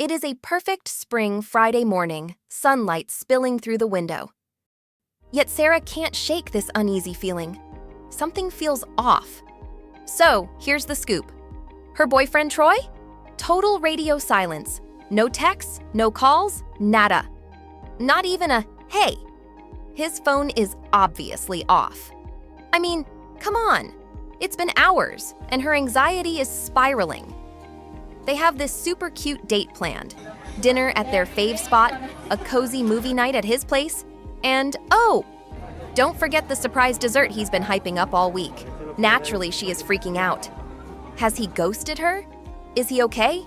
It is a perfect spring Friday morning, sunlight spilling through the window. Yet Sarah can't shake this uneasy feeling. Something feels off. So, here's the scoop. Her boyfriend Troy? Total radio silence. No texts, no calls, nada. Not even a hey. His phone is obviously off. I mean, come on. It's been hours, and her anxiety is spiraling. They have this super cute date planned. Dinner at their fave spot, a cozy movie night at his place, and oh! Don't forget the surprise dessert he's been hyping up all week. Naturally, she is freaking out. Has he ghosted her? Is he okay?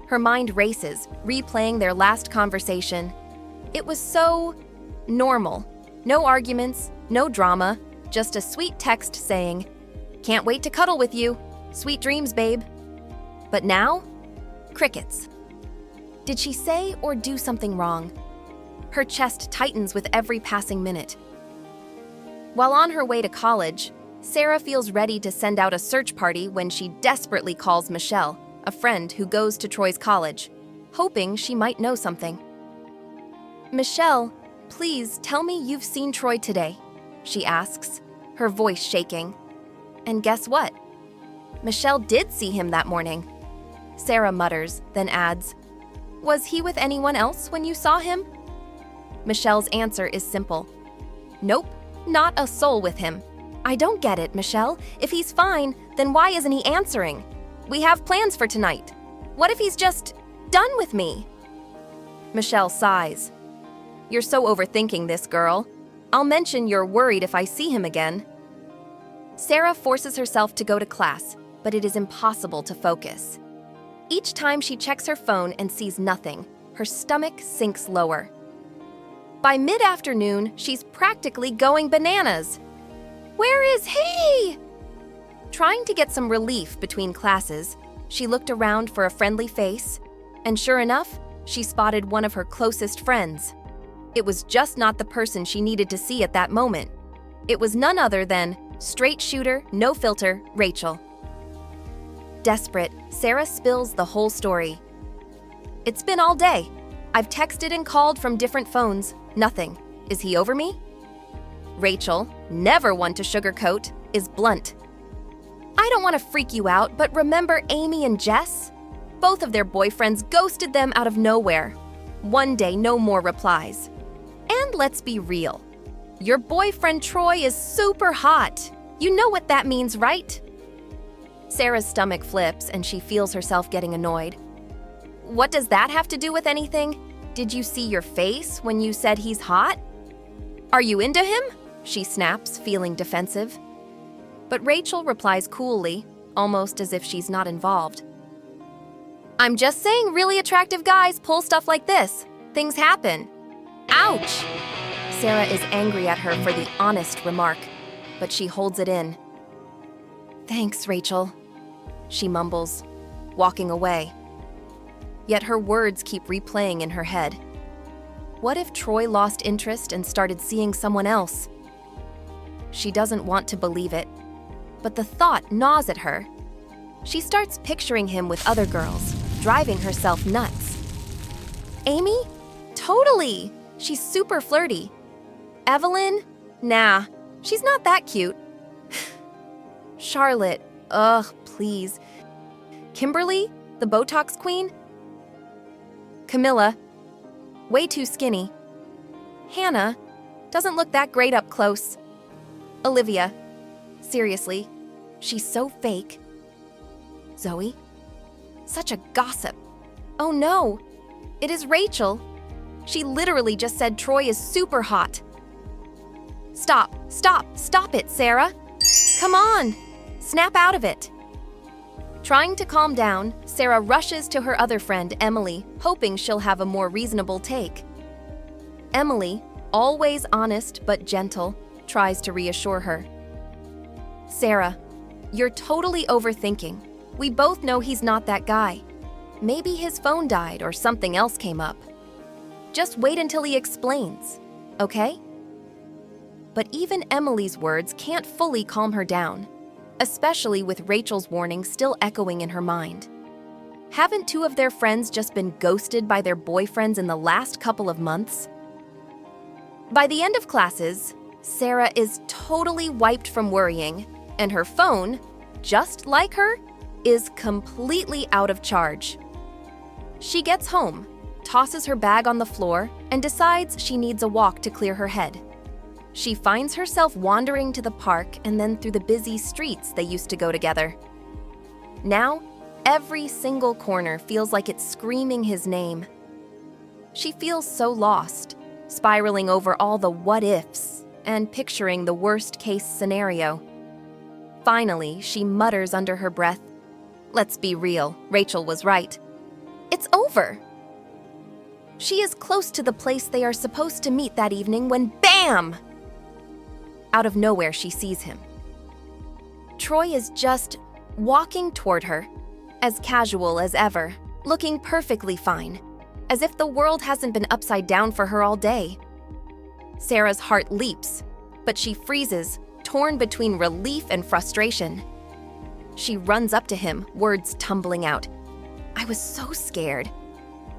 Her mind races, replaying their last conversation. It was so normal. No arguments, no drama, just a sweet text saying, "Can't wait to cuddle with you. Sweet dreams, babe." But now, crickets. Did she say or do something wrong? Her chest tightens with every passing minute. While on her way to college, Sarah feels ready to send out a search party when she desperately calls Michelle, a friend who goes to Troy's college, hoping she might know something. "Michelle, please tell me you've seen Troy today," she asks, her voice shaking. And guess what? Michelle did see him that morning. Sarah mutters, then adds, "Was he with anyone else when you saw him?" Michelle's answer is simple. "Nope, not a soul with him." "I don't get it, Michelle. If he's fine, then why isn't he answering? We have plans for tonight. What if he's just done with me?" Michelle sighs. "You're so overthinking this, girl. I'll mention you're worried if I see him again." Sarah forces herself to go to class, but it is impossible to focus. Each time she checks her phone and sees nothing, her stomach sinks lower. By mid-afternoon, she's practically going bananas. Where is he? Trying to get some relief between classes, she looked around for a friendly face, and sure enough, she spotted one of her closest friends. It was just not the person she needed to see at that moment. It was none other than straight shooter, no filter, Rachel. Desperate, Sarah spills the whole story. "It's been all day. I've texted and called from different phones. Nothing. Is he over me?" Rachel, never one to sugarcoat, is blunt. "I don't want to freak you out, but remember Amy and Jess? Both of their boyfriends ghosted them out of nowhere. One day, no more replies. And let's be real. Your boyfriend Troy is super hot. You know what that means, right?" Sarah's stomach flips and she feels herself getting annoyed. "What does that have to do with anything? Did you see your face when you said he's hot? Are you into him?" she snaps, feeling defensive. But Rachel replies coolly, almost as if she's not involved. "I'm just saying really attractive guys pull stuff like this. Things happen." Ouch! Sarah is angry at her for the honest remark, but she holds it in. "Thanks, Rachel," she mumbles, walking away. Yet her words keep replaying in her head. What if Troy lost interest and started seeing someone else? She doesn't want to believe it, but the thought gnaws at her. She starts picturing him with other girls, driving herself nuts. Amy? Totally! She's super flirty. Evelyn? Nah, she's not that cute. Charlotte? Ugh, please. Kimberly? The Botox queen? Camilla? Way too skinny. Hannah? Doesn't look that great up close. Olivia? Seriously, she's so fake. Zoe? Such a gossip. Oh no, it is Rachel. She literally just said Troy is super hot. Stop it, Sarah. Come on, snap out of it. Trying to calm down, Sarah rushes to her other friend, Emily, hoping she'll have a more reasonable take. Emily, always honest but gentle, tries to reassure her. Sarah, you're totally overthinking. We both know he's not that guy. Maybe his phone died or something else came up. Just wait until he explains, okay? But even Emily's words can't fully calm her down, especially with Rachel's warning still echoing in her mind. Haven't two of their friends just been ghosted by their boyfriends in the last couple of months? By the end of classes, Sarah is totally wiped from worrying, and her phone, just like her, is completely out of charge. She gets home, tosses her bag on the floor, and decides she needs a walk to clear her head. She finds herself wandering to the park and then through the busy streets they used to go together. Now, every single corner feels like it's screaming his name. She feels so lost, spiraling over all the what-ifs and picturing the worst-case scenario. Finally, she mutters under her breath, "Let's be real, Rachel was right. It's over." She is close to the place they are supposed to meet that evening when BAM! Out of nowhere, she sees him. Troy is just walking toward her, as casual as ever, looking perfectly fine, as if the world hasn't been upside down for her all day. Sarah's heart leaps, but she freezes, torn between relief and frustration. She runs up to him, words tumbling out. "I was so scared.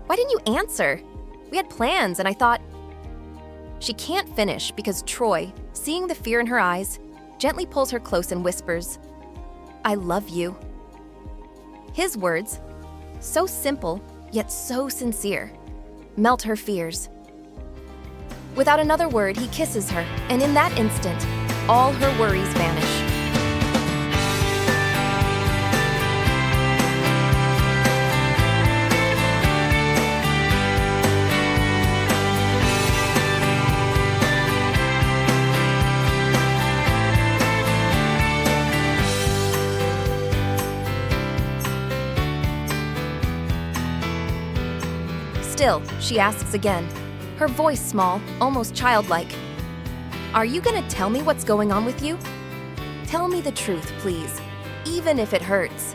Why didn't you answer? We had plans, and I thought..." She can't finish because Troy, seeing the fear in her eyes, gently pulls her close and whispers, "I love you." His words, so simple yet so sincere, melt her fears. Without another word, he kisses her, and in that instant, all her worries vanish. Still, she asks again, her voice small, almost childlike. "Are you gonna tell me what's going on with you? Tell me the truth, please, even if it hurts."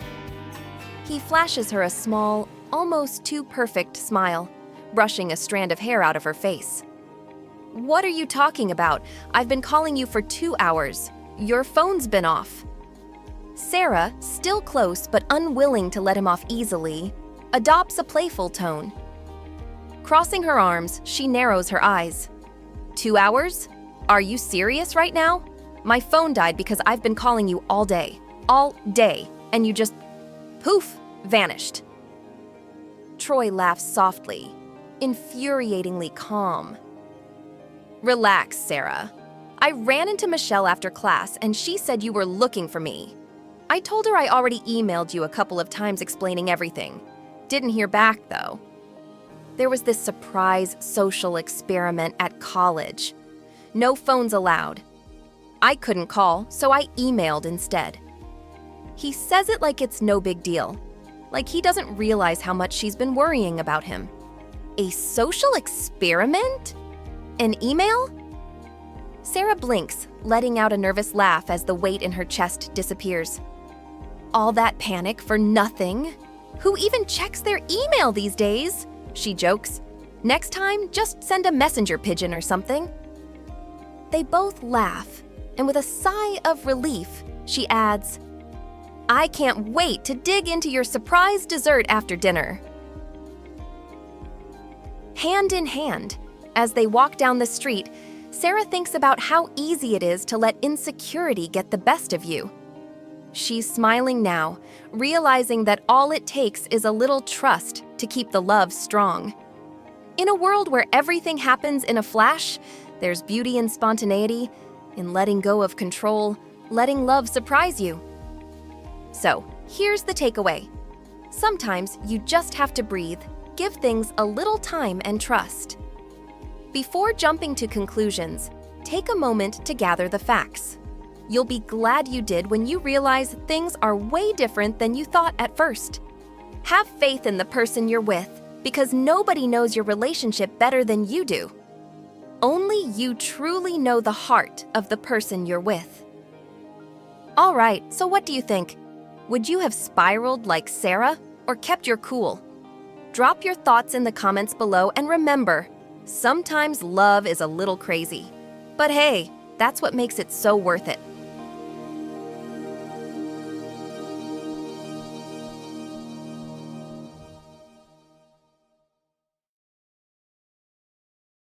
He flashes her a small, almost too perfect smile, brushing a strand of hair out of her face. "What are you talking about? I've been calling you for 2 hours. Your phone's been off." Sarah, still close but unwilling to let him off easily, adopts a playful tone. Crossing her arms, she narrows her eyes. 2 hours? Are you serious right now? My phone died because I've been calling you all day, and you just, poof, vanished. Troy laughs softly, infuriatingly calm. "Relax, Sarah. I ran into Michelle after class and she said you were looking for me. I told her I already emailed you a couple of times explaining everything. Didn't hear back, though. There was this surprise social experiment at college. No phones allowed. I couldn't call, so I emailed instead." He says it like it's no big deal, like he doesn't realize how much she's been worrying about him. A social experiment? An email? Sarah blinks, letting out a nervous laugh as the weight in her chest disappears. "All that panic for nothing? Who even checks their email these days?" She jokes. "Next time, just send a messenger pigeon or something." They both laugh, and with a sigh of relief, she adds, "I can't wait to dig into your surprise dessert after dinner." Hand in hand, as they walk down the street, Sarah thinks about how easy it is to let insecurity get the best of you. She's smiling now, realizing that all it takes is a little trust to keep the love strong. In a world where everything happens in a flash, there's beauty in spontaneity, in letting go of control, letting love surprise you. So, here's the takeaway. Sometimes you just have to breathe, give things a little time and trust. Before jumping to conclusions, take a moment to gather the facts. You'll be glad you did when you realize things are way different than you thought at first. Have faith in the person you're with, because nobody knows your relationship better than you do. Only you truly know the heart of the person you're with. All right, so what do you think? Would you have spiraled like Sarah or kept your cool? Drop your thoughts in the comments below, and remember, sometimes love is a little crazy. But hey, that's what makes it so worth it.